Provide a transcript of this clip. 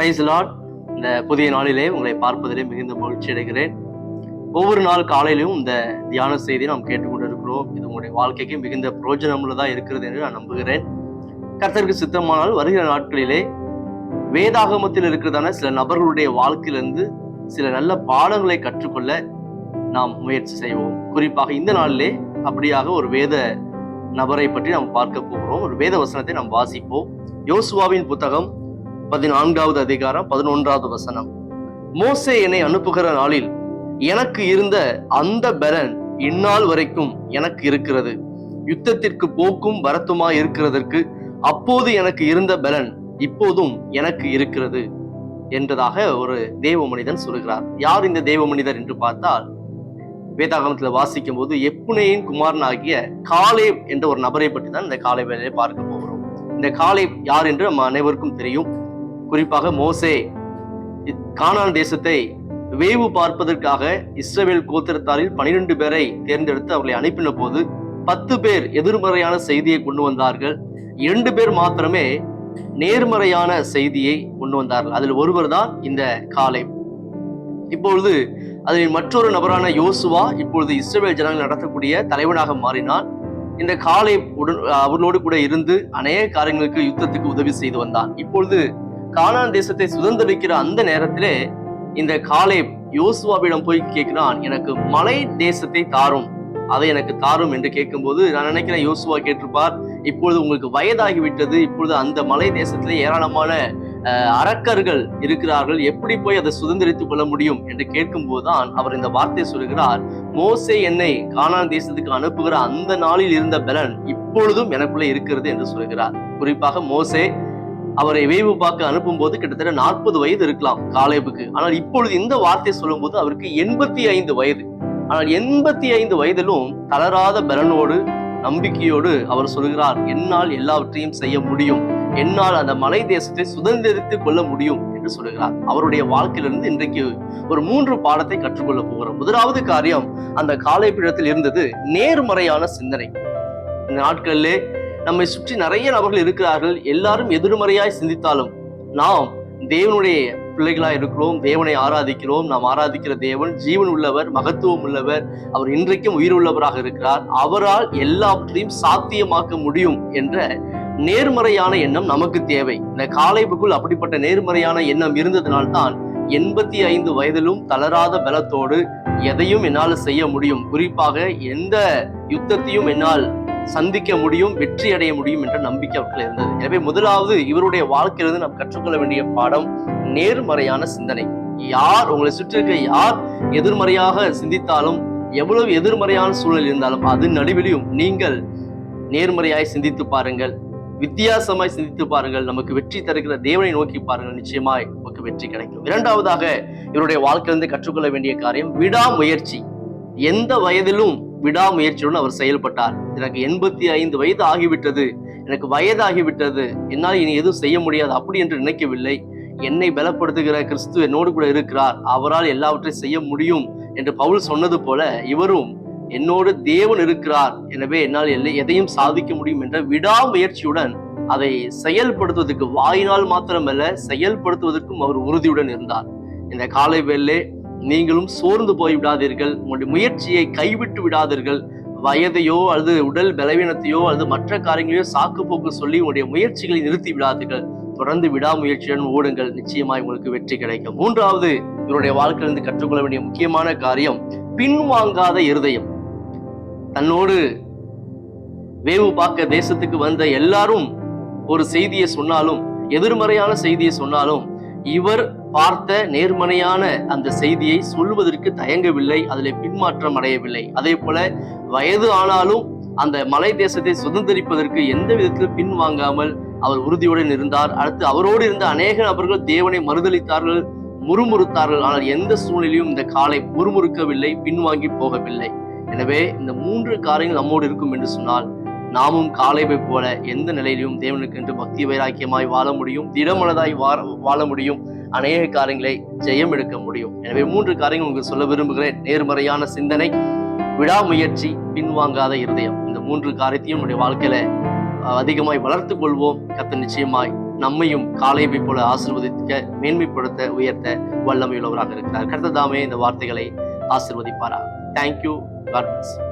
Price Lord. இந்த புதிய நாளிலே உங்களை பார்ப்பதிலே மிகுந்த மகிழ்ச்சி அடைகிறேன். ஒவ்வொரு நாள் காலையிலும் இந்த தியான செய்தியை நாம் கேட்டுக்கொண்டிருக்கிறோம். இது உங்களுடைய வாழ்க்கைக்கு மிகுந்த பிரயோஜனமுள்ளதா இருக்கிறது என்று நான் நம்புகிறேன். கர்த்தருக்கு சித்தமானால் வருகிற நாட்களிலே வேதாகமத்தில் இருக்கிறதான சில நபர்களுடைய வாழ்க்கையிலிருந்து சில நல்ல பாடங்களை கற்றுக்கொள்ள நாம் முயற்சி செய்வோம். குறிப்பாக இந்த நாளிலே அப்படியாக ஒரு வேத நபரை பற்றி நாம் பார்க்க போகிறோம். ஒரு வேத வசனத்தை நாம் வாசிப்போம். யோசுவாவின் புத்தகம் 14வது அதிகாரம் 11வது வசனம். மோசே என்னை அனுப்புகிற நாளில் எனக்கு இருந்த அந்த பலன் இந்நாள் வரைக்கும் எனக்கு இருக்கிறது. யுத்தத்திற்கு போக்கும் வரத்துமாய் இருக்கிறதற்கு அப்போது எனக்கு இருந்த பலன் இப்போதும் எனக்கு இருக்கிறது என்பதாக ஒரு தேவ மனிதன் சொல்கிறார். யார் இந்த தேவ மனிதர் என்று பார்த்தால், வேதாகமத்துல வாசிக்கும் போது எப்புனேயின் குமாரன் ஆகிய காலேப் என்ற ஒரு நபரை பற்றி தான் இந்த காலை வேலையை பார்க்க போகிறோம். இந்த காலேப் யார் என்று நம்ம அனைவருக்கும் தெரியும். குறிப்பாக மோசே கானான் தேசத்தை வேவு பார்ப்பதற்காக இஸ்ரவேல் கோத்திரத்தாரில் 12 பேரை தேர்ந்தெடுத்து அவர்களை அனுப்பின போது 10 பேர் எதிர்மறையான செய்தியை கொண்டு வந்தார்கள். 2 பேர் மாத்திரமே நேர்மறையான செய்தியை கொண்டு வந்தார்கள். அதில் ஒருவர் தான் இந்த காலேப். இப்பொழுது அதில் மற்றொரு நபரான யோசுவா இப்பொழுது இஸ்ரவேல் ஜனங்கள் நடத்தக்கூடிய தலைவனாக மாறினான். இந்த காலேப் அவர்களோடு கூட இருந்து அநேக காரியங்களுக்கு யுத்தத்துக்கு உதவி செய்து வந்தான். இப்பொழுது கானான் தேசத்தை சுதந்திரிக்கிற அந்த நேரத்திலே இந்த காலேப் யோசுவாவிடம் போய் கேட்கிறான், எனக்கு மலை தேசத்தை தாரும், அதை எனக்கு தாரும் என்று கேட்கும்போது நான் நினைக்கிறேன் யோசுவா கேட்டிருப்பார், இப்பொழுது உங்களுக்கு வயதாகிவிட்டது, இப்பொழுது அந்த மலை தேசத்திலே ஏராளமான அரக்கர்கள் இருக்கிறார்கள், எப்படி போய் அதை சுதந்திரித்துக் கொள்ள முடியும் என்று கேட்கும் போதுதான் அவர் இந்த வார்த்தை சொல்கிறார், மோசே என்னை கானான் தேசத்துக்கு அனுப்புகிற அந்த நாளில் இருந்த பலன் இப்பொழுதும் எனக்குள்ளே இருக்கிறது என்று சொல்கிறார். குறிப்பாக மோசே அவரை வேவு பார்க்க அனுப்பும் போது கிட்டத்தட்ட 40 வயது இருக்கலாம் காலேபுக்கு. ஆனால் இப்பொழுது இந்த வார்த்தை சொல்லும் போது அவருக்கு 85 வயது. ஆனால் 85 வயதிலும் தளராத பலனோடு நம்பிக்கையோடு அவர் சொல்கிறார், என்னால் எல்லாவற்றையும் செய்ய முடியும், என்னால் அந்த மலை தேசத்தை சுதந்திரித்துக் கொள்ள முடியும் என்று சொல்கிறார். அவருடைய வாழ்க்கையிலிருந்து இன்றைக்கு ஒரு 3 பாடத்தை கற்றுக்கொள்ள போகிறோம். முதலாவது காரியம், அந்த காலேபிடத்தில் இருந்தது நேர்மறையான சிந்தனை. இந்த நாட்களிலே நம்மை சுற்றி நிறைய நபர்கள் இருக்கிறார்கள். எல்லாரும் எதிர்மறையாய் சிந்தித்தாலும் நாம் தேவனுடைய பிள்ளைகளாய் இருக்கிறோம், தேவனை ஆராதிக்கிறோம். நாம் ஆராதிக்கிற தேவன் ஜீவன் உள்ளவர், மகத்துவம் உள்ளவர், அவர் இன்றைக்கும் உயிர் உள்ளவராக இருக்கிறார், அவரால் எல்லாவற்றையும் சாத்தியமாக்க முடியும் என்ற நேர்மறையான எண்ணம் நமக்கு தேவை. இந்த காலேபுக்குள் அப்படிப்பட்ட நேர்மறையான எண்ணம் இருந்ததனால்தான் 85 வயதிலும் தளராத பலத்தோடு எதையும் என்னால் செய்ய முடியும், குறிப்பாக எந்த யுத்தத்தையும் என்னால் சந்திக்க முடியும், வெற்றி அடைய முடியும் என்ற நம்பிக்கை அவர்கள் இருந்தது. எனவே முதலாவது இவருடைய வாழ்க்கையிலிருந்து நாம் கற்றுக்கொள்ள வேண்டிய பாடம் நேர்மறையான சிந்தனை. யார் உங்களை சுற்றி இருக்க யார் எதிர்மறையாக சிந்தித்தாலும், எவ்வளவு எதிர்மறையான சூழல் இருந்தாலும் அது நடுவிலும் நீங்கள் நேர்மறையாய் சிந்தித்து பாருங்கள், வித்தியாசமாய் சிந்தித்து பாருங்கள். நமக்கு வெற்றி தருகிற தேவனை நோக்கி பாருங்கள், நிச்சயமாய் நமக்கு வெற்றி கிடைக்கும். இரண்டாவதாக இவருடைய வாழ்க்கையிலிருந்து கற்றுக்கொள்ள வேண்டிய காரியம் விடாமுயற்சி. எந்த வயதிலும் விடாமுயற்சியுடன் அவர் செயல்பட்டார். எனக்கு 85 வயது ஆகிவிட்டது, எனக்கு வயதாகிவிட்டது, என்னால் இனி எதுவும் செய்ய முடியாது அப்படி என்று நினைக்கவில்லை. என்னை பலப்படுத்துகிற கிறிஸ்து என்னோடு கூட இருக்கிறார், அவரால் எல்லாவற்றையும் செய்ய முடியும் என்று பவுல் சொன்னது போல இவரும் என்னோடு தேவன் இருக்கிறார், எனவே என்னால் எதையும் சாதிக்க முடியும் என்ற விடாமுயற்சியுடன் அதை செயல்படுத்துவதற்கு, வாயினால் மாத்திரமல்ல செயல்படுத்துவதற்கும் அவர் உறுதியுடன் இருந்தார். இந்த காலை வேளை நீங்களும் சோர்ந்து போய் விடாதீர்கள், உங்களுடைய முயற்சியை கைவிட்டு விடாதீர்கள். வயதையோ அல்லது உடல் பலவீனத்தையோ அல்லது மற்ற காரியங்களையோ சாக்கு போக்கு சொல்லி உங்களுடைய முயற்சிகளை நிறுத்தி விடாதீர்கள். தொடர்ந்து விடாமுயற்சியுடன் ஓடுங்கள், நிச்சயமாய் உங்களுக்கு வெற்றி கிடைக்கும். மூன்றாவது இவருடைய வாழ்க்கையிலிருந்து கற்றுக்கொள்ள வேண்டிய முக்கியமான காரியம் பின்வாங்காத இருதயம். தன்னோடு வேவு பார்க்க தேசத்துக்கு வந்த எல்லாரும் ஒரு செய்தியை சொன்னாலும், எதிர்மறையான செய்தியை சொன்னாலும், இவர் பார்த்த நேர்மறையான அந்த செய்தியை சொல்வதற்கு தயங்கவில்லை, அதில் பின்மாற்றம் அடையவில்லை. அதே போல வயது ஆனாலும் அந்த மலை தேசத்தை சுதந்திரிப்பதற்கு எந்த விதத்தில் பின்வாங்காமல் அவர் உறுதியுடன் இருந்தார். அடுத்து அவரோடு இருந்த அநேக நபர்கள் தேவனை மறுதளித்தார்கள், முறுமுறுத்தார்கள். ஆனால் எந்த சூழ்நிலையும் இந்த காலை முறுமுறுக்கவில்லை, பின்வாங்கி போகவில்லை. எனவே இந்த 3 காரியங்கள் நம்மோடு இருக்கும் என்று சொன்னால் நாமும் காலேபை போல எந்த நிலையிலும் தேவனுக்கு என்று பக்தி வைராக்கியமாய் வாழ முடியும், திடமனதாய் வாழ முடியும், அநேக காரியங்களை ஜெயம் எடுக்க முடியும். எனவே 3 காரியங்கள் உங்களுக்கு சொல்ல விரும்புகிறேன். நேர்மறையான சிந்தனை, விடாமுயற்சி, பின்வாங்காத இருதயம். இந்த 3 காரியத்தையும் நம்முடைய வாழ்க்கையில அதிகமாய் வளர்த்து கொள்வோம். கர்த்தர் நிச்சயமாய் நம்மையும் காலேபை போல ஆசீர்வதிக்க, மேன்மைப்படுத்த, உயர்த்த வல்லமையுள்ளவராக இருக்கிறார். கர்த்தர் தாமே இந்த வார்த்தைகளை ஆசீர்வதிப்பாரா. தேங்க்யூ. God plus.